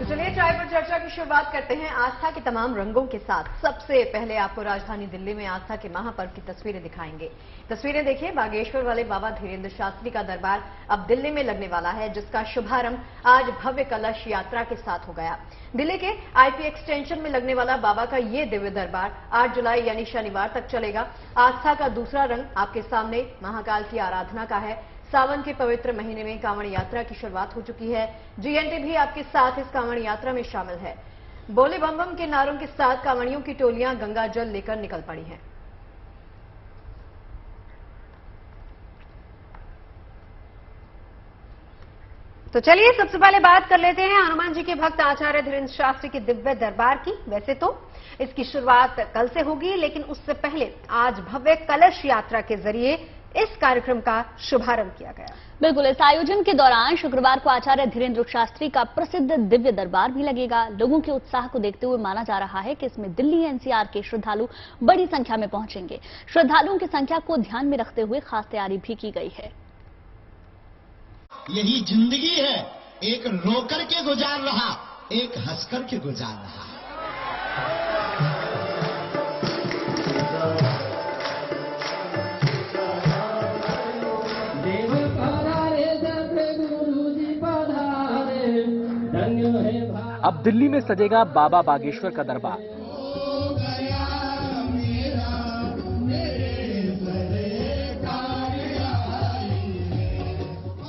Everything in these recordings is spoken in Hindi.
चलिए चाय पर चर्चा की शुरुआत करते हैं आस्था के तमाम रंगों के साथ। सबसे पहले आपको राजधानी दिल्ली में आस्था के महापर्व की तस्वीरें दिखाएंगे। तस्वीरें देखिए, बागेश्वर वाले बाबा धीरेन्द्र शास्त्री का दरबार अब दिल्ली में लगने वाला है, जिसका शुभारंभ आज भव्य कलश यात्रा के साथ हो गया। दिल्ली के आईपी एक्सटेंशन में लगने वाला बाबा का ये दिव्य दरबार 8 जुलाई यानी शनिवार तक चलेगा। आस्था का दूसरा रंग आपके सामने महाकाल की आराधना का है। सावन के पवित्र महीने में कांवड़ यात्रा की शुरुआत हो चुकी है। जीएनटी भी आपके साथ इस कांवड़ यात्रा में शामिल है। बोले बम बम के नारों के साथ कांवड़ियों की टोलियां गंगा जल लेकर निकल पड़ी हैं। तो चलिए सबसे पहले बात कर लेते हैं हनुमान जी के भक्त आचार्य धीरेन्द्र शास्त्री के दिव्य दरबार की। वैसे तो इसकी शुरुआत कल से होगी, लेकिन उससे पहले आज भव्य कलश यात्रा के जरिए इस कार्यक्रम का शुभारंभ किया गया। बिल्कुल, इस आयोजन के दौरान शुक्रवार को आचार्य धीरेन्द्र शास्त्री का प्रसिद्ध दिव्य दरबार भी लगेगा। लोगों के उत्साह को देखते हुए माना जा रहा है कि इसमें दिल्ली एनसीआर के श्रद्धालु बड़ी संख्या में पहुंचेंगे। श्रद्धालुओं की संख्या को ध्यान में रखते हुए खास तैयारी भी की गई है। यही जिंदगी है, एक रोकर के गुजार रहा, एक हंसकर के गुजार रहा। अब दिल्ली में सजेगा बाबा बागेश्वर का दरबार।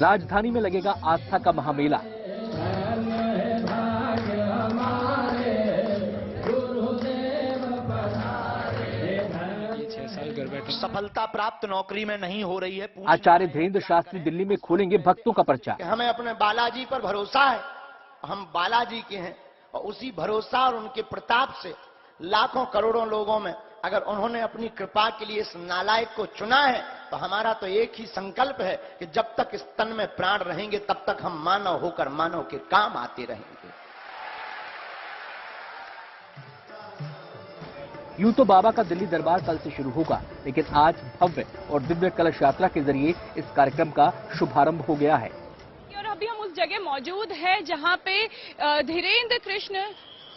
राजधानी में लगेगा आस्था का महामेला। सफलता प्राप्त नौकरी में नहीं हो रही है। आचार्य धीरेन्द्र शास्त्री दिल्ली में खोलेंगे भक्तों का पर्चा। हमें अपने बालाजी पर भरोसा है, हम बालाजी के हैं, और उसी भरोसा और उनके प्रताप से लाखों करोड़ों लोगों में अगर उन्होंने अपनी कृपा के लिए इस नालायक को चुना है, तो हमारा तो एक ही संकल्प है कि जब तक इस तन में प्राण रहेंगे तब तक हम मानव होकर मानव के काम आते रहेंगे। यूं तो बाबा का दिल्ली दरबार कल से शुरू होगा, लेकिन आज भव्य और दिव्य कलश यात्रा के जरिए इस कार्यक्रम का शुभारंभ हो गया है। और अभी हम उस जगह मौजूद है जहां पे धीरेन्द्र कृष्ण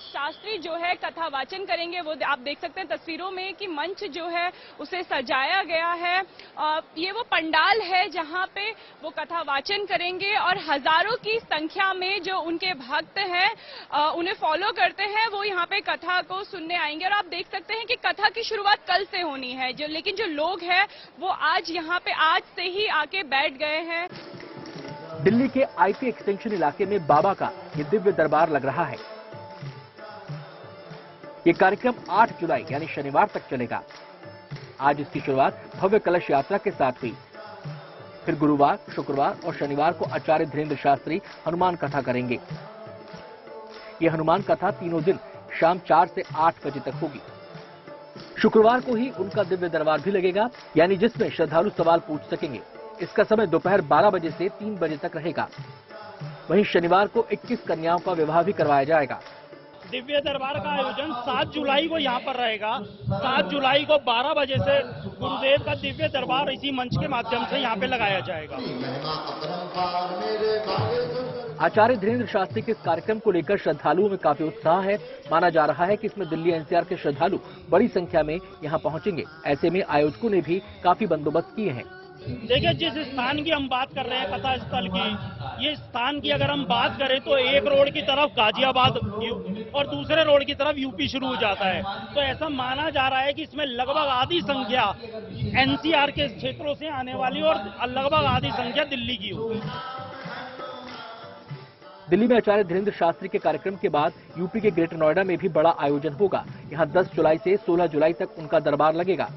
शास्त्री जो है कथा वाचन करेंगे। वो आप देख सकते हैं तस्वीरों में कि मंच जो है उसे सजाया गया है। ये वो पंडाल है जहां पे वो कथा वाचन करेंगे और हजारों की संख्या में जो उनके भक्त हैं उन्हें फॉलो करते हैं, वो यहाँ पे कथा को सुनने आएंगे। और आप देख सकते हैं कि कथा की शुरुआत कल से होनी है, लेकिन जो लोग हैं वो आज यहाँ पे आज से ही आके बैठ गए हैं। दिल्ली के आईपी एक्सटेंशन इलाके में बाबा का ये दिव्य दरबार लग रहा है। ये कार्यक्रम 8 जुलाई यानी शनिवार तक चलेगा। आज इसकी शुरुआत भव्य कलश यात्रा के साथ हुई। फिर गुरुवार, शुक्रवार और शनिवार को आचार्य धीरेन्द्र शास्त्री हनुमान कथा करेंगे। ये हनुमान कथा तीनों दिन शाम 4 से 8 बजे तक होगी। शुक्रवार को ही उनका दिव्य दरबार भी लगेगा, यानी जिसमें श्रद्धालु सवाल पूछ सकेंगे। इसका समय दोपहर 12 बजे से 3 बजे तक रहेगा। वहीं शनिवार को 21 कन्याओं का विवाह भी करवाया जाएगा। दिव्य दरबार का आयोजन 7 जुलाई को यहाँ पर रहेगा। 7 जुलाई को 12 बजे से गुरुदेव का दिव्य दरबार इसी मंच के माध्यम से यहाँ पे लगाया जाएगा। आचार्य धीरेन्द्र शास्त्री के इस कार्यक्रम को लेकर श्रद्धालुओं में काफी उत्साह है। माना जा रहा है कि इसमें दिल्ली एनसीआर के श्रद्धालु बड़ी संख्या में यहाँ पहुंचेंगे। ऐसे में आयोजकों ने भी काफी बंदोबस्त किए हैं। देखिए, जिस स्थान की हम बात कर रहे हैं कथा स्थल की, ये स्थान की अगर हम बात करें तो एक रोड की तरफ गाजियाबाद और दूसरे रोड की तरफ यूपी शुरू हो जाता है। तो ऐसा माना जा रहा है कि इसमें लगभग आधी संख्या एनसीआर के क्षेत्रों से आने वाली और लगभग आधी संख्या दिल्ली की होगी। दिल्ली में आचार्य धीरेन्द्र शास्त्री के कार्यक्रम के बाद यूपी के ग्रेटर नोएडा में भी बड़ा आयोजन होगा। यहाँ 10 जुलाई से 16 जुलाई तक उनका दरबार लगेगा।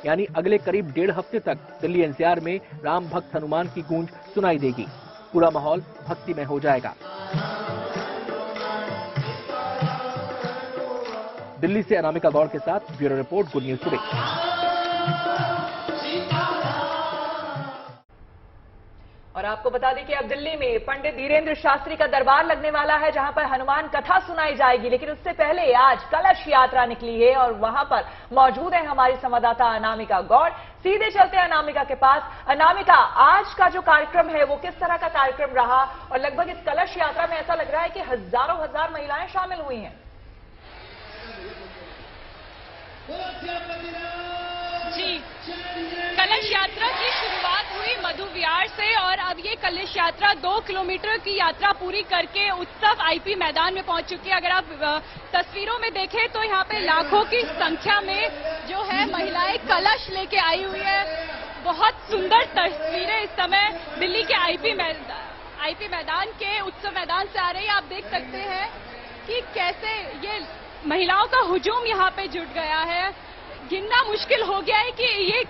यानी अगले करीब 1.5 हफ्ते तक दिल्ली एनसीआर में राम भक्त हनुमान की गूंज सुनाई देगी। पूरा माहौल भक्तिमय हो जाएगा। दिल्ली से अनामिका गौड़ के साथ bureau report, good news today. और आपको बता दें कि अब दिल्ली में पंडित धीरेन्द्र शास्त्री का दरबार लगने वाला है, जहां पर हनुमान कथा सुनाई जाएगी। लेकिन उससे पहले आज कलश यात्रा निकली है और वहां पर मौजूद है हमारी संवाददाता अनामिका गौड़। सीधे चलते हैं अनामिका के पास। अनामिका, आज का जो कार्यक्रम है वो किस तरह का कार्यक्रम रहा और लगभग इस कलश यात्रा में ऐसा लग रहा है कि हजारों हजार महिलाएं शामिल हुई हैं। जी, कलश यात्रा की शुरुआत हुई मधु विहार से और अब ये कलश यात्रा 2 किलोमीटर की यात्रा पूरी करके उत्सव आईपी मैदान में पहुंच चुकी है। अगर आप तस्वीरों में देखें तो यहाँ पे लाखों की संख्या में जो है महिलाएं कलश लेके आई हुई है। बहुत सुंदर तस्वीरें इस समय दिल्ली के आईपी मैदान के उत्सव मैदान से आ रही है। आप देख सकते हैं कि कैसे ये महिलाओं का हुजूम यहाँ पे जुट गया है। गिनना मुश्किल हो गया है कि ये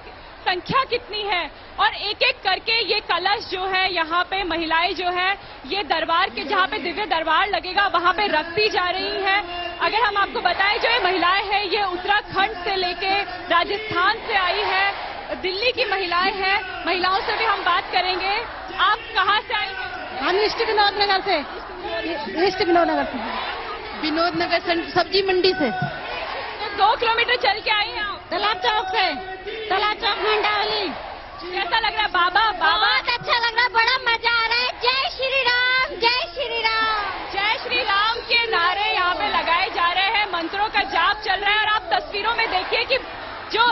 संख्या कितनी है और एक एक करके ये कलश जो है यहाँ पे महिलाएं जो है ये दरबार के जहाँ पे दिव्य दरबार लगेगा वहाँ पे रखती जा रही है। अगर हम आपको बताएं जो ये महिलाएं हैं ये उत्तराखंड से लेके राजस्थान से आई है, दिल्ली की महिलाएं हैं। महिलाओं से भी हम बात करेंगे। आप कहाँ से आई हैं? हम ईस्ट विनोदनगर से, विनोदनगर सब्जी मंडी से। 2 किलोमीटर चल के आई हैं आप? तालाब चौक से, तालाब चौक मंडावली। कैसा लग रहा है बाबा? बहुत अच्छा लग रहा है, बड़ा मजा आ रहा है। जय श्री राम, जय श्री राम। जय श्री राम के नारे यहाँ पे लगाए जा रहे हैं, मंत्रों का जाप चल रहा है और आप तस्वीरों में देखिए कि जो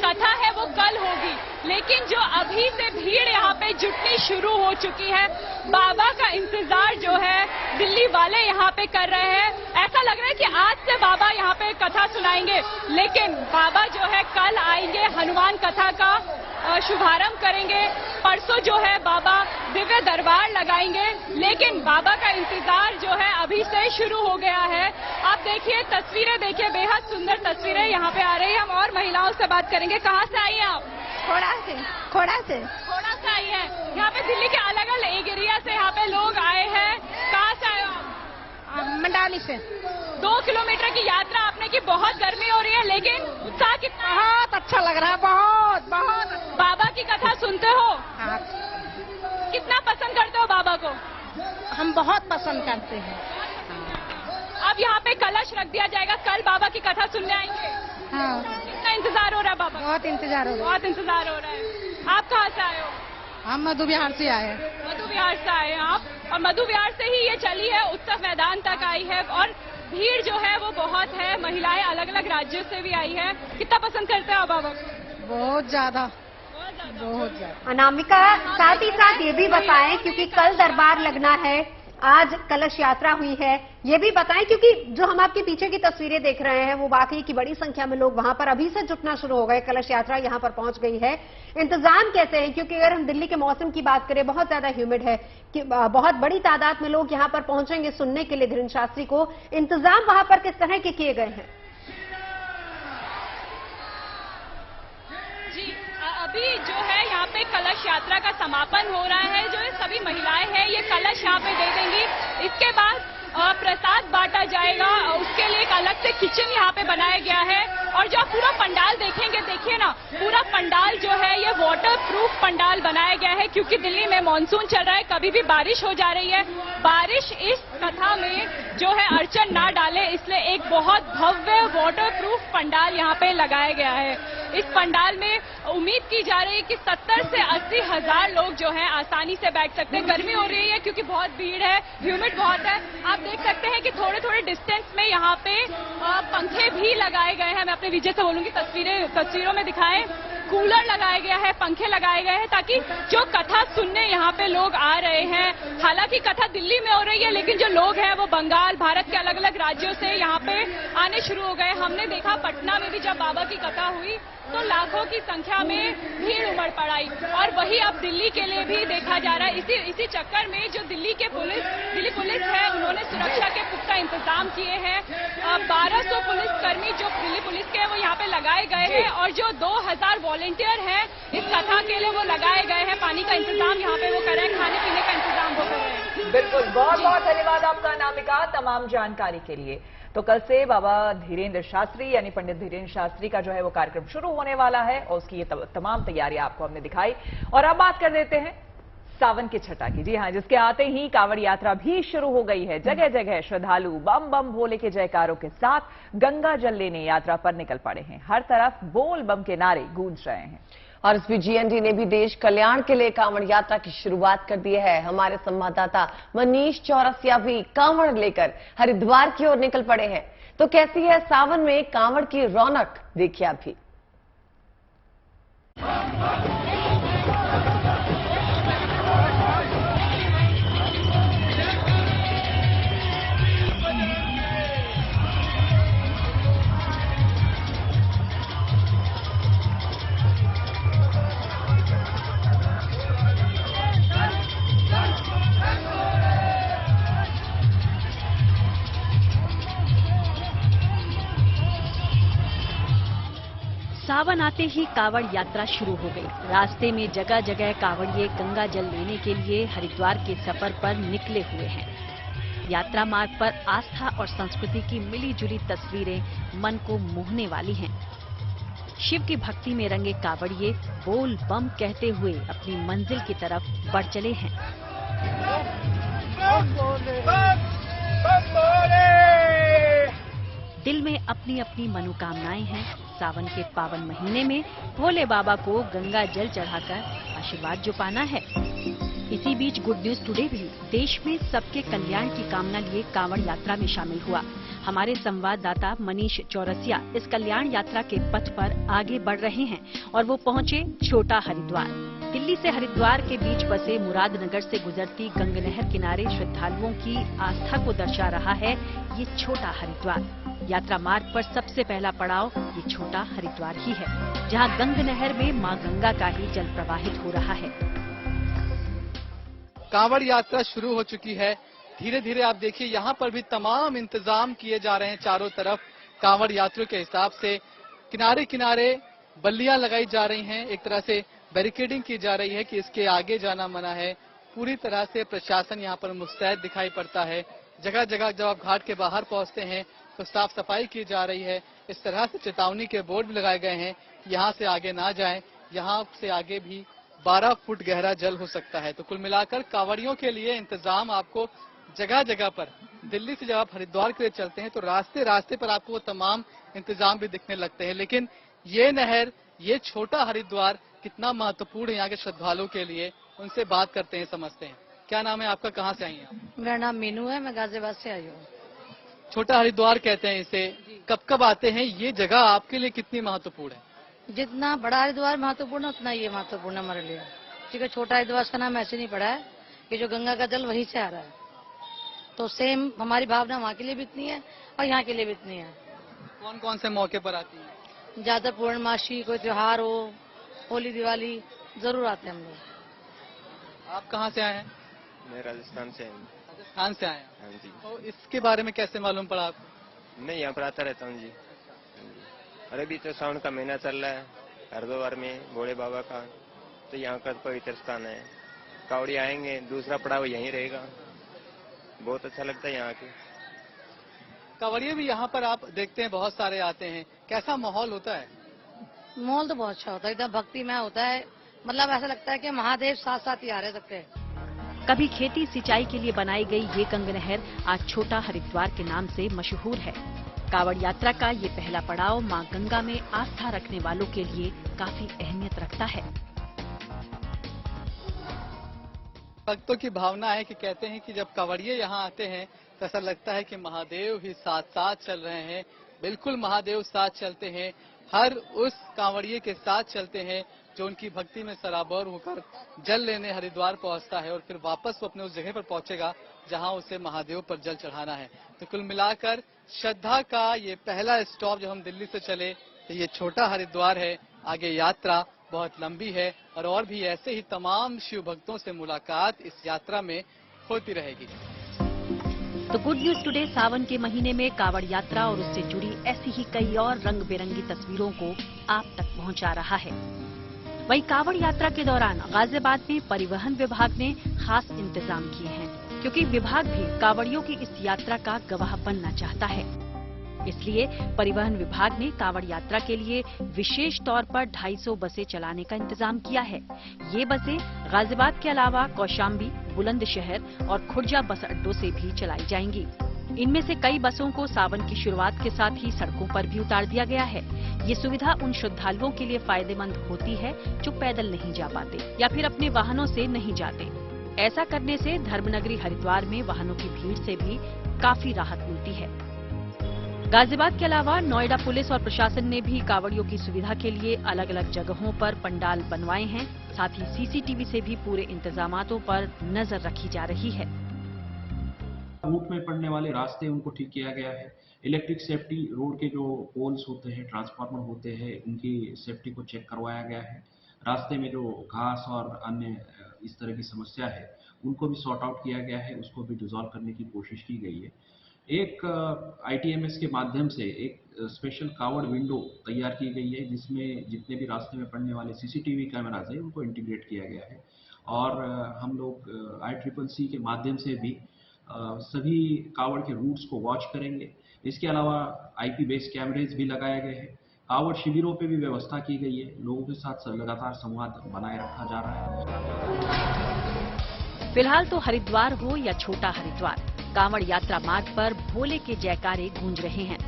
कथा है वो कल होगी, लेकिन जो अभी से भीड़ यहाँ पे जुटनी शुरू हो चुकी है। बाबा का इंतजार जो है दिल्ली वाले यहाँ पे कर रहे हैं। ऐसा लग रहा है कि आज से बाबा यहाँ पे कथा सुनाएंगे, लेकिन बाबा जो है कल आएंगे, हनुमान कथा का शुभारंभ करेंगे। परसों जो है बाबा दिव्य दरबार लगाएंगे, लेकिन बाबा का इंतजार जो है अभी से शुरू हो गया है। आप देखिए तस्वीरें, देखिए बेहद सुंदर तस्वीरें यहाँ पे आ रही है। हम और महिलाओं से बात करेंगे। कहाँ से आई हैं आप? खोड़ा से, खोड़ा से। खोड़ा से आई है। यहाँ पे दिल्ली के अलग अलग एरिया से यहाँ पे लोग आए हैं। कहाँ से आए हो आप? मंडावली से। 2 किलोमीटर की यात्रा आपने की। बहुत गर्मी हो रही है लेकिन उत्साह कितना? बहुत अच्छा लग रहा है, बहुत बहुत। बाबा की कथा सुनते हो? हाँ। कितना पसंद करते हो बाबा को? हम बहुत पसंद करते हैं। अब यहाँ पे कलश रख दिया जाएगा, कल बाबा की कथा सुनने आएंगे। हाँ। कितना इंतजार हो रहा है बाबा? बहुत इंतजार हो रहा है। बहुत इंतजार हो रहा है। आप कहाँ से आए हो? हम मधु विहार से आए हैं। मधु विहार से आए हैं आप, और मधु विहार से ही ये चली है, उत्सव मैदान तक आई है और भीड़ जो है वो बहुत है। महिलाएं अलग अलग राज्यों से भी आई है। कितना पसंद करते हैं आप बाबा? बहुत ज्यादा, बहुत ज्यादा। अनामिका, साथ ही साथ ये भी बताएं क्योंकि कल दरबार लगना है, आज कलश यात्रा हुई है, ये भी बताएं क्योंकि जो हम आपके पीछे की तस्वीरें देख रहे हैं वो वाकई की बड़ी संख्या में लोग वहां पर अभी से जुटना शुरू हो गए। कलश यात्रा यहां पर पहुंच गई है। इंतजाम कैसे हैं? क्योंकि अगर हम दिल्ली के मौसम की बात करें, बहुत ज्यादा ह्यूमिड है कि बहुत बड़ी तादाद में लोग यहां पर पहुंचेंगे सुनने के लिए धीरेन्द्र शास्त्री को। इंतजाम वहां पर किस तरह के किए गए हैं? अभी जो है यहाँ पे कलश यात्रा का समापन हो रहा है। जो ये सभी महिलाएं हैं ये कलश यहाँ पे दे देंगी। इसके बाद प्रसाद बांटा जाएगा। उसके लिए एक अलग से किचन यहाँ पे बनाया गया है। और जो आप पूरा पंडाल देखेंगे, देखिए ना, पूरा पंडाल जो है ये वाटर प्रूफ पंडाल बनाया गया है, क्योंकि दिल्ली में मानसून चल रहा है, कभी भी बारिश हो जा रही है। बारिश इस कथा में जो है अड़चन ना डाले, इसलिए एक बहुत भव्य वाटर प्रूफ पंडाल यहाँ पे लगाया गया है। इस पंडाल में उम्मीद की जा रही है कि 70 से 80 हजार लोग जो हैं आसानी से बैठ सकते हैं। गर्मी हो रही है क्योंकि बहुत भीड़ है, ह्यूमिड बहुत है। आप देख सकते हैं कि थोड़े थोड़े डिस्टेंस में यहाँ पे पंखे भी लगाए गए हैं। मैं अपने विजय से बोलूंगी तस्वीरों में दिखाएं। कूलर लगाया गया है, पंखे लगाए गए हैं, ताकि जो कथा सुनने यहाँ पे लोग आ रहे हैं, हालांकि कथा दिल्ली में हो रही है लेकिन जो लोग हैं वो बंगाल, भारत के अलग अलग राज्यों से यहाँ पे आने शुरू हो गए। हमने देखा पटना में भी जब बाबा की कथा हुई तो लाखों की संख्या में भीड़ उमड़ पड़ाई, और वही अब दिल्ली के लिए भी देखा जा रहा है। इसी चक्कर में जो दिल्ली पुलिस है, उन्होंने सुरक्षा के पुख्ता इंतजाम किए हैं। 1200 पुलिसकर्मी जो दिल्ली पुलिस के वो यहाँ पे लगाए गए हैं, और जो 2000 वॉलेंटियर हैं इस कथा के लिए वो लगाए गए हैं। पानी का इंतजाम यहाँ पे वो कर रहे हैं, खाने पीने का इंतजाम वो कर रहे हैं। बिल्कुल, बहुत बहुत धन्यवाद आपका अनामिका तमाम जानकारी के लिए। तो कल से बाबा धीरेन्द्र शास्त्री यानी पंडित धीरेन्द्र शास्त्री का जो है वो कार्यक्रम शुरू होने वाला है और उसकी ये तमाम तैयारियां आपको हमने दिखाई। और अब बात कर देते हैं सावन की छठा की, जी हाँ, जिसके आते ही कांवड़ यात्रा भी शुरू हो गई है। जगह जगह श्रद्धालु बम बम भोले के जयकारों के साथ गंगा जल लेने यात्रा पर निकल पड़े हैं। हर तरफ बोल बम के नारे गूंज रहे हैं। और इस बीच जीएनडी ने भी देश कल्याण के लिए कांवड़ यात्रा की शुरुआत कर दी है। हमारे संवाददाता मनीष चौरसिया भी कांवड़ लेकर हरिद्वार की ओर निकल पड़े हैं। तो कैसी है सावन में कांवड़ की रौनक, देखिए आप भी। सावन आते ही कांवड़ यात्रा शुरू हो गई। रास्ते में जगह जगह कांवड़िए गंगा जल लेने के लिए हरिद्वार के सफर पर निकले हुए हैं। यात्रा मार्ग पर आस्था और संस्कृति की मिली जुली तस्वीरें मन को मोहने वाली हैं। शिव की भक्ति में रंगे कांवड़िए बोल बम कहते हुए अपनी मंजिल की तरफ बढ़ चले हैं। दिल में अपनी अपनी मनोकामनाएं हैं। सावन के पावन महीने में भोले बाबा को गंगा जल चढ़ाकर आशीर्वाद जो पाना है। इसी बीच गुड न्यूज टुडे भी देश में सबके कल्याण की कामना लिए कांवड़ यात्रा में शामिल हुआ। हमारे संवाददाता मनीष चौरसिया इस कल्याण यात्रा के पथ पर आगे बढ़ रहे हैं और वो पहुंचे छोटा हरिद्वार। दिल्ली से हरिद्वार के बीच बसे मुरादनगर से गुजरती गंग नहर किनारे श्रद्धालुओं की आस्था को दर्शा रहा है ये छोटा हरिद्वार। यात्रा मार्ग पर सबसे पहला पड़ाव ये छोटा हरिद्वार ही है, जहां गंग नहर में मां गंगा का ही जल प्रवाहित हो रहा है। कांवड़ यात्रा शुरू हो चुकी है। धीरे धीरे आप देखिए यहाँ पर भी तमाम इंतजाम किए जा रहे हैं। चारों तरफ कांवड़ यात्रियों के हिसाब से किनारे किनारे बल्लियां लगाई जा रही हैं। एक तरह से बैरिकेडिंग की जा रही है कि इसके आगे जाना मना है। पूरी तरह से प्रशासन यहाँ पर मुस्तैद दिखाई पड़ता है। जगह जगह जब आप घाट के बाहर पहुंचते हैं तो साफ सफाई की जा रही है। इस तरह से चेतावनी के बोर्ड भी लगाए गए हैं, यहाँ से आगे ना जाएं, यहाँ से आगे भी 12 फुट गहरा जल हो सकता है। तो कुल मिलाकर कांवड़ियों के लिए इंतजाम आपको जगह जगह पर, दिल्ली से जब आप हरिद्वार के लिए चलते हैं तो रास्ते रास्ते पर आपको वो तमाम इंतजाम भी दिखने लगते हैं। लेकिन ये नहर, ये छोटा हरिद्वार कितना महत्वपूर्ण है यहाँ के श्रद्धालुओं के लिए, उनसे बात करते हैं, समझते हैं। क्या नाम है आपका, कहाँ से आई हैं? मेरा नाम मीनू है, मैं गाजियाबाद से आई हूँ। छोटा हरिद्वार कहते हैं इसे, कब कब आते हैं? ये जगह आपके लिए कितनी महत्वपूर्ण है? जितना बड़ा हरिद्वार महत्वपूर्ण उतना ये महत्वपूर्ण है हमारे लिए, क्योंकि छोटा हरिद्वार का नाम ऐसे नहीं पड़ा है कि जो गंगा का जल वहीं से आ रहा है। तो सेम हमारी भावना वहाँ के लिए भी इतनी है और यहाँ के लिए भी इतनी है। कौन कौन से मौके पर आती है? ज्यादा पूर्णमासी, कोई त्योहार हो, होली दिवाली, जरूर आते हैं हम लोग। आप कहाँ से आए हैं? मैं राजस्थान से आया हूँ। राजस्थान से आए हैं? हाँ जी। तो इसके बारे में कैसे मालूम पड़ा आपको? मैं यहाँ पर आता रहता हूँ जी। अरे अभी तो सावन का महीना चल रहा है, हरिद्वार में भोले बाबा का, तो यहाँ का पवित्र स्थान है। कावड़ी आएंगे, दूसरा पड़ाव यहीं रहेगा। बहुत अच्छा लगता है यहाँ के। कांवड़िए भी यहाँ पर आप देखते हैं बहुत सारे आते हैं, कैसा माहौल होता है? माहौल तो बहुत अच्छा होता है, एकदम भक्तिमय होता है। मतलब ऐसा लगता है कि महादेव साथ साथ ही आ रहे हैं सबके। कभी खेती सिंचाई के लिए बनाई गई ये गंग नहर आज छोटा हरिद्वार के नाम से मशहूर है। कांवड़ यात्रा का ये पहला पड़ाव मां गंगा में आस्था रखने वालों के लिए काफी अहमियत रखता है। भक्तों की भावना है कि कहते हैं कि जब कांवड़िए यहाँ आते हैं तो ऐसा लगता है कि महादेव ही साथ साथ चल रहे हैं। बिल्कुल महादेव साथ चलते हैं, हर उस कांवड़िए के साथ चलते हैं जो उनकी भक्ति में सराबोर होकर जल लेने हरिद्वार पहुंचता है और फिर वापस वो अपने उस जगह पर पहुंचेगा जहां उसे महादेव पर जल चढ़ाना है। तो कुल मिलाकर श्रद्धा का ये पहला स्टॉप जब हम दिल्ली से चले तो ये छोटा हरिद्वार है। आगे यात्रा बहुत लंबी है और भी ऐसे ही तमाम शिव भक्तों से मुलाकात इस यात्रा में होती रहेगी। तो गुड न्यूज टुडे सावन के महीने में कांवड़ यात्रा और उससे जुड़ी ऐसी ही कई और रंग बिरंगी तस्वीरों को आप तक पहुंचा रहा है। वहीं कांवड़ यात्रा के दौरान गाजियाबाद में परिवहन विभाग ने खास इंतजाम किए हैं, क्योंकि विभाग भी कांवड़ियों की इस यात्रा का गवाह बनना चाहता है। इसलिए परिवहन विभाग ने कांवड़ यात्रा के लिए विशेष तौर पर 250 बसें चलाने का इंतजाम किया है। ये बसें गाजियाबाद के अलावा कौशाम्बी, बुलंदशहर और खुर्जा बस अड्डों से भी चलाई जाएंगी। इनमें से कई बसों को सावन की शुरुआत के साथ ही सड़कों पर भी उतार दिया गया है। ये सुविधा उन श्रद्धालुओं के लिए फायदेमंद होती है जो पैदल नहीं जा पाते या फिर अपने वाहनों से नहीं जाते। ऐसा करने से धर्मनगरी हरिद्वार में वाहनों की भीड़ से भी काफी राहत मिलती है। गाजियाबाद के अलावा नोएडा पुलिस और प्रशासन ने भी कांवड़ियों की सुविधा के लिए अलग अलग जगहों पर पंडाल बनवाए हैं। साथ ही सीसीटीवी से भी पूरे इंतजामातों पर नजर रखी जा रही है। रूट में पड़ने वाले रास्ते उनको ठीक किया गया है। इलेक्ट्रिक सेफ्टी, रोड के जो पोल्स होते हैं, ट्रांसफार्मर होते हैं, उनकी सेफ्टी को चेक करवाया गया है। रास्ते में जो घास और अन्य इस तरह की समस्या है उनको भी सॉर्ट आउट किया गया है, उसको भी डिसॉल्व करने की कोशिश की गई है। एक ITMS के माध्यम से एक स्पेशल कावड़ विंडो तैयार की गई है, जिसमें जितने भी रास्ते में पड़ने वाले CCTV कैमराज है उनको इंटीग्रेट किया गया है। और हम लोग ICCC के माध्यम से भी सभी कावड़ के रूट्स को वॉच करेंगे। इसके अलावा IP बेस्ड कैमरेज भी लगाए गए हैं। कावड़ शिविरों पे भी व्यवस्था की गई है। लोगों के साथ लगातार संवाद बनाए रखा जा रहा है। फिलहाल तो हरिद्वार हो या छोटा हरिद्वार, कांवड़ यात्रा मार्ग पर भोले के जयकारे गूंज रहे हैं।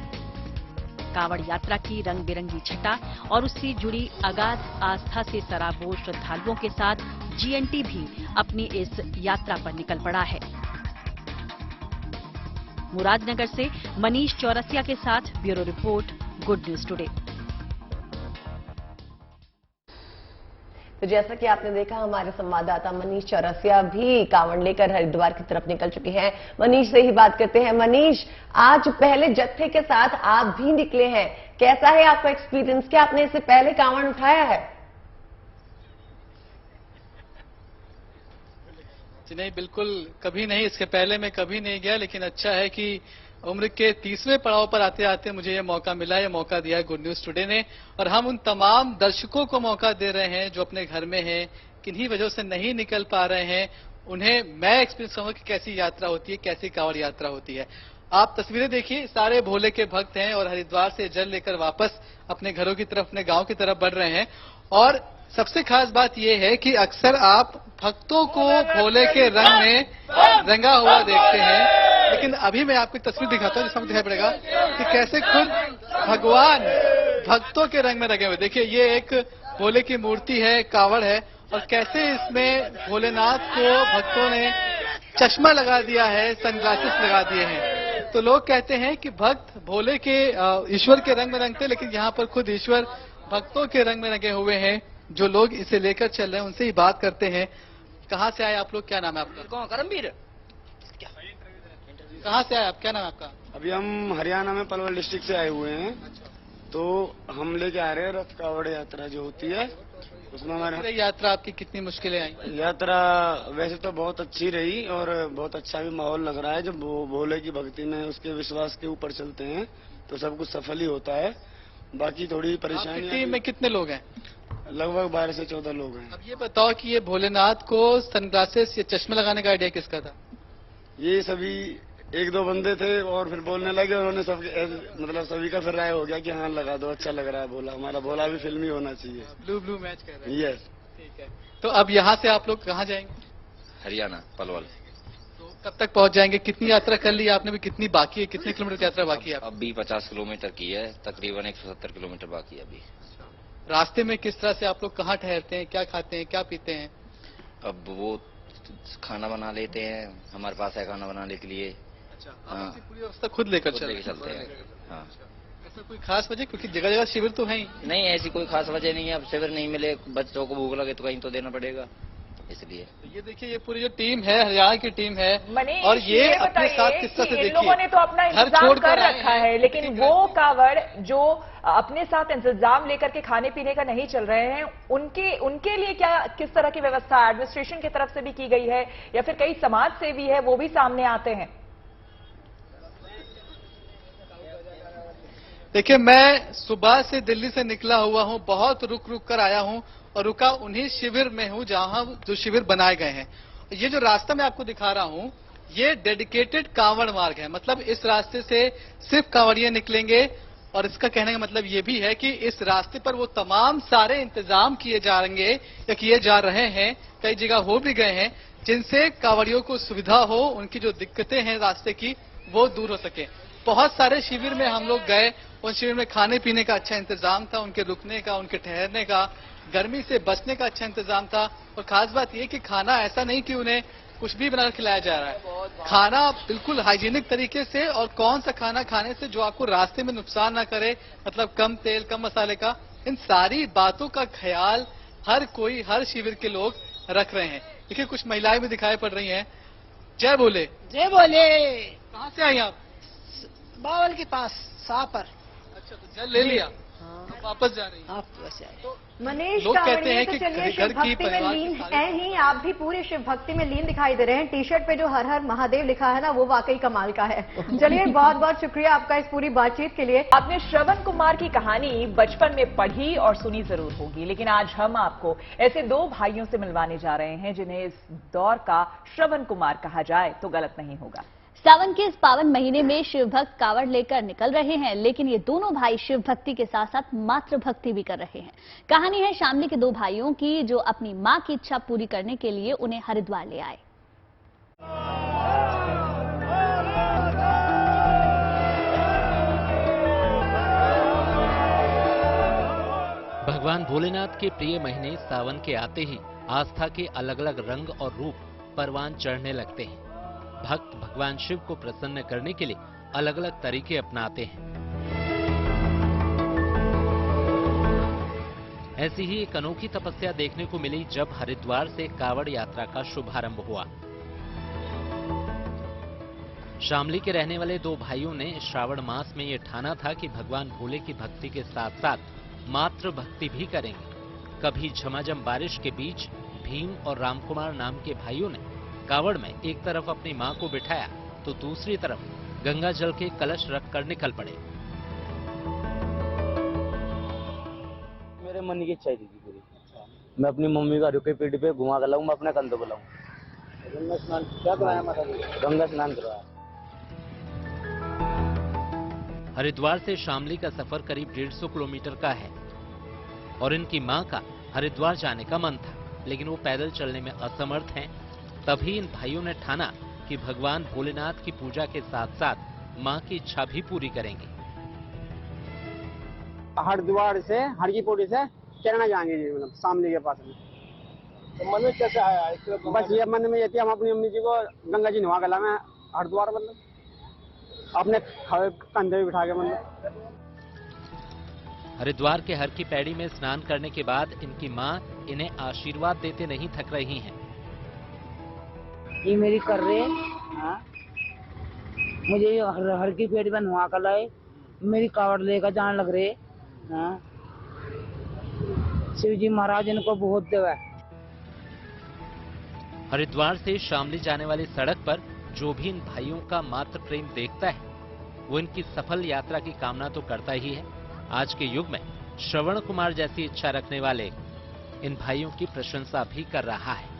कांवड़ यात्रा की रंग बिरंगी छटा और उससे जुड़ी अगाध आस्था से सराबोर श्रद्धालुओं के साथ GNT भी अपनी इस यात्रा पर निकल पड़ा है। मुरादनगर से मनीष चौरसिया के साथ bureau report, good news today. तो जैसा कि आपने देखा, हमारे संवाददाता मनीष चौरसिया भी कांवड़ लेकर हरिद्वार की तरफ निकल चुके हैं। मनीष से ही बात करते हैं। मनीष, आज पहले जत्थे के साथ आप भी निकले हैं, कैसा है आपका एक्सपीरियंस? क्या आपने इससे पहले कांवड़ उठाया है? जी नहीं, बिल्कुल कभी नहीं। इसके पहले मैं कभी नहीं गया, लेकिन अच्छा है कि उम्र के 30वें पड़ाव पर आते आते मुझे ये मौका मिला, ये मौका दिया है गुड न्यूज टुडे ने। और हम उन तमाम दर्शकों को मौका दे रहे हैं जो अपने घर में हैं, किन्हीं वजहों से नहीं निकल पा रहे हैं, उन्हें मैं एक्सपीरियंस कहूंगा कि कैसी यात्रा होती है, कैसी कांवड़ यात्रा होती है। आप तस्वीरें देखिए, सारे भोले के भक्त हैं और हरिद्वार से जल लेकर वापस अपने घरों की तरफ, अपने गांव की तरफ बढ़ रहे हैं। और सबसे खास बात यह है कि अक्सर आप भक्तों को भोले के रंग में रंगा हुआ देखते हैं, लेकिन अभी मैं आपको एक तस्वीर दिखाता हूं जिसमें दिखाई पड़ेगा कि कैसे खुद भगवान भक्तों के रंग में रंगे हुए। देखिए, ये एक भोले की मूर्ति है, कावड़ है, और कैसे इसमें भोलेनाथ को भक्तों ने चश्मा लगा दिया है, सनग्लासेस लगा दिए हैं। तो लोग कहते हैं कि भक्त भोले के ईश्वर के रंग में रंगते, लेकिन यहाँ पर खुद ईश्वर भक्तों के रंग में रंगे हुए हैं। जो लोग इसे लेकर चल रहे हैं उनसे ही बात करते हैं। कहाँ से आए आप लोग? क्या नाम है आपका? करमवीर। कहाँ से आए आप? क्या नाम है आपका? अभी हम हरियाणा में पलवल डिस्ट्रिक्ट से आए हुए हैं। तो हम लेके आ रहे हैं रथ कावड़ यात्रा जो होती है, उसमें हमारे यात्रा आपकी कितनी मुश्किलें आई? यात्रा वैसे तो बहुत अच्छी रही और बहुत अच्छा भी माहौल लग रहा है। जब भोले की भक्ति में, उसके विश्वास के ऊपर चलते हैं तो सब कुछ सफल ही होता है। बाकी थोड़ी परेशानी। टीम में कितने लोग हैं? लगभग 12 से 14 लोग हैं। अब ये बताओ कि ये भोलेनाथ को सनग्लासेस या चश्मे लगाने का आइडिया किसका था? ये सभी एक दो बंदे थे और फिर बोलने लगे, उन्होंने सबके मतलब सभी का फिर राय हो गया कि हाँ लगा दो, अच्छा लग रहा है भोला, हमारा भोला भी फिल्मी होना चाहिए। ब्लू मैच कर रहे हैं। यस, ठीक है। तो अब यहाँ से आप लोग कहाँ जाएंगे? हरियाणा, पलवल। तो कब तक पहुँच जाएंगे? कितनी यात्रा कर ली आपने? भी कितनी बाकी है? कितने किलोमीटर यात्रा बाकी है? अभी 50 किलोमीटर की है, तकरीबन 170 किलोमीटर बाकी है अभी। रास्ते में किस तरह से आप लोग कहाँ ठहरते हैं, क्या खाते हैं, क्या पीते हैं? अब वो खाना बना लेते हैं, हमारे पास है खाना बनाने के लिए। अच्छा, हाँ, पूरी व्यवस्था खुद लेकर चलते हैं। हाँ। ऐसा कोई खास वजह? क्योंकि जगह जगह शिविर तो है ही नहीं, ऐसी कोई खास वजह नहीं है। अब शिविर नहीं मिले, बच्चों को भूख लगे तो कहीं तो देना पड़ेगा, इसलिए। ये देखिए, ये पूरी जो टीम है, हरियाणा की टीम है, और ये अपने साथ किस तरह से देखिए, इन लोगों ने तो अपना इंतजाम कर रखा है, लेकिन वो कावड़ जो अपने साथ इंतजाम लेकर के खाने पीने का नहीं चल रहे हैं, उनके लिए क्या किस तरह की व्यवस्था एडमिनिस्ट्रेशन की तरफ से भी की गई है, या फिर कई समाज सेवी है वो भी सामने आते हैं? देखिए, मैं सुबह से दिल्ली से निकला हुआ हूं, बहुत रुक कर आया हूं और रुका उन्हीं शिविर में हूं जहां जो शिविर बनाए गए हैं। ये जो रास्ता मैं आपको दिखा रहा हूं, ये डेडिकेटेड कांवड़ मार्ग है, मतलब इस रास्ते से सिर्फ कांवड़िए निकलेंगे। और इसका कहने का मतलब ये भी है कि इस रास्ते पर वो तमाम सारे इंतजाम किए जाएंगे या किए जा रहे हैं, कई जगह हो भी गए हैं, जिनसे कांवड़ियों को सुविधा हो, उनकी जो दिक्कतें हैं रास्ते की वो दूर हो सके। बहुत सारे शिविर में हम लोग गए, उन शिविर में खाने पीने का अच्छा इंतजाम था, उनके रुकने का, उनके ठहरने का, गर्मी से बचने का अच्छा इंतजाम था। और खास बात यह कि खाना ऐसा नहीं कि उन्हें कुछ भी बनाकर खिलाया जा रहा है, खाना बिल्कुल हाइजीनिक तरीके से, और कौन सा खाना खाने से जो आपको रास्ते में नुकसान ना करे, मतलब कम तेल कम मसाले का, इन सारी बातों का ख्याल हर कोई, हर शिविर के लोग रख रहे हैं। देखिए कुछ महिलाएं भी दिखाई पड़ रही हैं। जय बोले। जय बोले। कहाँ से आई आप? बावल के पास पर। अच्छा, तो जल ले लिया, अब वापस जा रही हैं। आप वैसे आए। तो मनीष लोग कहते हैं तो कि चलिए घर शिव की भक्ति में परिवार लीन की है ही, आप भी पूरे शिव भक्ति में लीन दिखाई दे रहे हैं। टी शर्ट पे जो हर हर महादेव लिखा है ना, वो वाकई कमाल का है। चलिए बहुत बहुत शुक्रिया आपका इस पूरी बातचीत के लिए। आपने श्रवण कुमार की कहानी बचपन में पढ़ी और सुनी जरूर होगी, लेकिन आज हम आपको ऐसे दो भाइयों से मिलवाने जा रहे हैं जिन्हें इस दौर का श्रवण कुमार कहा जाए तो गलत नहीं होगा। सावन के इस पावन महीने में शिव भक्त कावड़ लेकर निकल रहे हैं, लेकिन ये दोनों भाई शिव भक्ति के साथ साथ मातृ भक्ति भी कर रहे हैं। कहानी है शामली के दो भाइयों की, जो अपनी मां की इच्छा पूरी करने के लिए उन्हें हरिद्वार ले आए। भगवान भोलेनाथ के प्रिय महीने सावन के आते ही आस्था के अलग अलग रंग और रूप परवान चढ़ने लगते हैं। भक्त भगवान शिव को प्रसन्न करने के लिए अलग अलग तरीके अपनाते हैं। ऐसी ही एक अनोखी तपस्या देखने को मिली जब हरिद्वार से कावड़ यात्रा का शुभारंभ हुआ। शामली के रहने वाले दो भाइयों ने श्रावण मास में ये ठाना था कि भगवान भोले की भक्ति के साथ साथ मातृ भक्ति भी करेंगे। कभी झमाझम बारिश के बीच भीम और रामकुमार नाम के भाइयों ने कावड़ में एक तरफ अपनी मां को बिठाया तो दूसरी तरफ गंगा जल के कलश रखकर निकल पड़े। मेरे मन की इच्छा थी पूरी, मैं अपनी मम्मी का रुके पीठ पे घुमा कर लाऊं, मैं अपने कंधों पर लाऊं। गंगा स्नान क्या कराया माता जी? गंगा स्नान करवाया। हरिद्वार से शामली का सफर करीब 150 किलोमीटर का है और इनकी मां का हरिद्वार जाने का मन था, लेकिन वो पैदल चलने में असमर्थ हैं। तभी इन भाइयों ने ठाना कि भगवान भोलेनाथ की पूजा के साथ साथ मां की इच्छा भी पूरी करेंगे। हरिद्वार से हरकी पौड़ी से चलना जाएंगे जी, मतलब शामली के पास में। तो मन में कैसे आया? बस ये मन में ये थी, हम अपनी अम्मी जी को गंगा जी नहा गला में हरिद्वार, मतलब अपने कंधे पे बिठा के। मतलब हरिद्वार के हर की पैड़ी में स्नान करने के बाद इनकी मां इन्हें आशीर्वाद देते नहीं थक रही हैं। ये मेरी कर रहे मुझे हर की पेट में नुआ कर लाए, मेरी कावड़ लेकर जाने लग रहे। शिव जी महाराज इनको बहुत देवा है। हरिद्वार से शामली जाने वाली सड़क पर जो भी इन भाइयों का मातृ प्रेम देखता है वो इनकी सफल यात्रा की कामना तो करता ही है, आज के युग में श्रवण कुमार जैसी इच्छा रखने वाले इन भाइयों की प्रशंसा भी कर रहा है।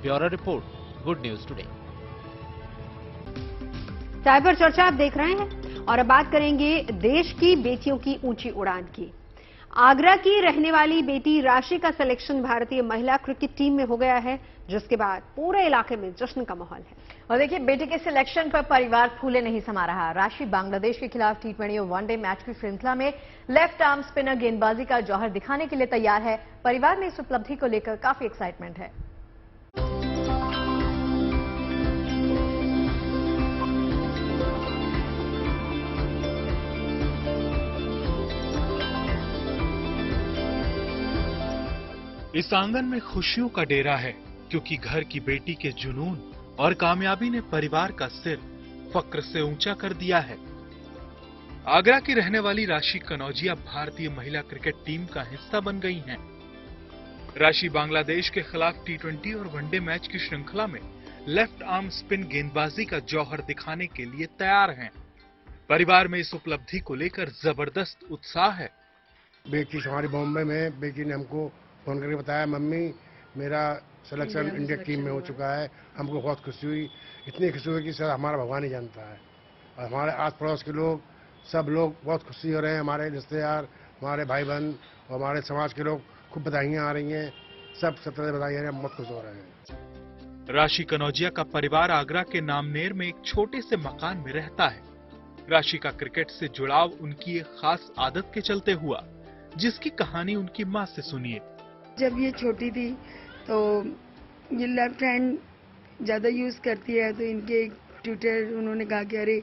Bureau report, good news today. चाय पर चर्चा आप देख रहे हैं और अब बात करेंगे देश की बेटियों की ऊंची उड़ान की। आगरा की रहने वाली बेटी राशि का सिलेक्शन भारतीय महिला क्रिकेट टीम में हो गया है, जिसके बाद पूरे इलाके में जश्न का माहौल है। और देखिए, बेटी के सिलेक्शन पर परिवार फूले नहीं समा रहा। राशि बांग्लादेश के खिलाफ T20 और वनडे मैच की श्रृंखला में लेफ्ट आर्म स्पिनर गेंदबाजी का जौहर दिखाने के लिए तैयार है। परिवार में इस उपलब्धि को लेकर काफी एक्साइटमेंट है। इस आंगन में खुशियों का डेरा है, क्योंकि घर की बेटी के जुनून और कामयाबी ने परिवार का सिर फक्र से ऊंचा कर दिया है। आगरा की रहने वाली राशि कनौजिया भारतीय महिला क्रिकेट टीम का हिस्सा बन गई हैं। राशि बांग्लादेश के खिलाफ T20 और वनडे मैच की श्रृंखला में लेफ्ट आर्म स्पिन गेंदबाजी का जौहर दिखाने के लिए तैयार हैं। परिवार में इस उपलब्धि को लेकर जबरदस्त उत्साह है। बेटी हमारी बॉम्बे में, बेटी ने हमको फोन करके बताया, मम्मी मेरा सिलेक्शन इंडिया टीम में हो चुका है। हमको बहुत खुशी हुई, इतनी खुशी हुई कि सर हमारा भगवान ही जानता है। और हमारे आस पड़ोस के लोग, सब लोग बहुत खुशी हो रहे हैं। हमारे रिश्तेदार, हमारे भाई बहन और हमारे समाज के लोग खूब बधाइयाँ आ रही हैं। सब सबसे बधाइयाँ, हम बहुत खुश हो रहे हैं। राशि कनौजिया का परिवार आगरा के नामनेर में एक छोटे से मकान में रहता है। राशि का क्रिकेट से जुड़ाव उनकी एक खास आदत के चलते हुआ, जिसकी कहानी उनकी माँ से सुनिए। जब ये छोटी थी तो ये लेफ्ट हैंड ज़्यादा यूज़ करती है, तो इनके एक ट्यूटर उन्होंने कहा कि अरे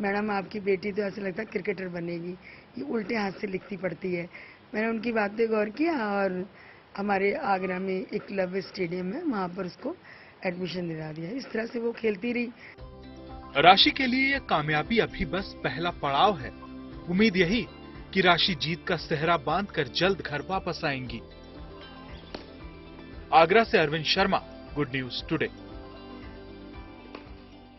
मैडम आपकी बेटी तो ऐसा लगता है क्रिकेटर बनेगी, ये उल्टे हाथ से लिखती पढ़ती है। मैंने उनकी बात पे गौर किया और हमारे आगरा में एक क्लब स्टेडियम है, वहाँ पर उसको एडमिशन दिला दिया। इस तरह से वो खेलती रही। राशि के लिए यह कामयाबी अभी बस पहला पड़ाव है। उम्मीद यही कि राशि जीत का सेहरा बांधकर जल्द घर वापस आएंगी। आगरा से Arvind Sharma, good news today.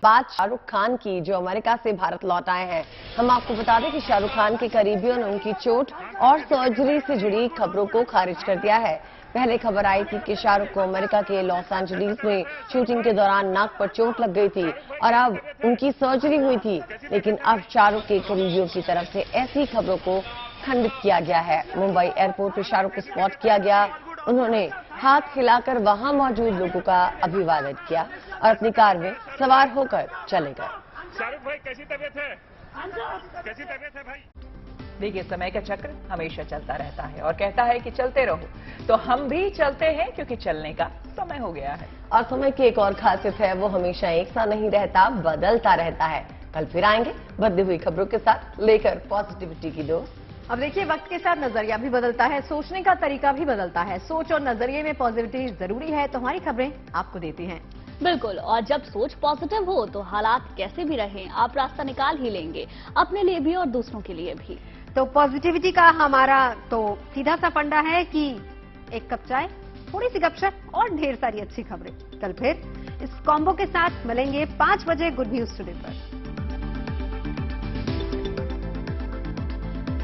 बात शाहरुख खान की, जो अमेरिका से भारत लौट आए हैं। हम आपको बता दें कि शाहरुख खान के करीबियों ने उनकी चोट और सर्जरी से जुड़ी खबरों को खारिज कर दिया है। पहले खबर आई थी कि शाहरुख को अमेरिका के लॉस एंजलिस में शूटिंग के दौरान नाक पर चोट लग गई थी और अब उनकी सर्जरी हुई थी। लेकिन अब शाहरुख के करीबियों की तरफ से ऐसी खबरों को खंडित किया गया है। मुंबई एयरपोर्ट पर शाहरुख को स्पॉट किया गया। उन्होंने हाथ हिलाकर वहां मौजूद लोगों का अभिवादन किया और अपनी कार में सवार होकर चले गए। शाहरुख भाई कैसी तबीयत है? कैसी तबीयत है भाई? देखिए, समय का चक्र हमेशा चलता रहता है और कहता है कि चलते रहो, तो हम भी चलते हैं क्योंकि चलने का समय हो गया है। और समय की एक और खासियत है, वो हमेशा एक सा नहीं रहता, बदलता रहता है। कल फिर आएंगे बदली हुई खबरों के साथ, लेकर पॉजिटिविटी की डोज। अब देखिए, वक्त के साथ नजरिया भी बदलता है, सोचने का तरीका भी बदलता है। सोच और नजरिए में पॉजिटिविटी जरूरी है, तो हमारी खबरें आपको देती हैं। बिल्कुल, और जब सोच पॉजिटिव हो तो हालात कैसे भी रहें, आप रास्ता निकाल ही लेंगे, अपने लिए भी और दूसरों के लिए भी। तो पॉजिटिविटी का हमारा तो सीधा सा फंडा है कि एक कप चाय, थोड़ी सी गपशप और ढेर सारी अच्छी खबरें। कल फिर इस कॉम्बो के साथ मिलेंगे 5 बजे गुड न्यूज टुडे पर।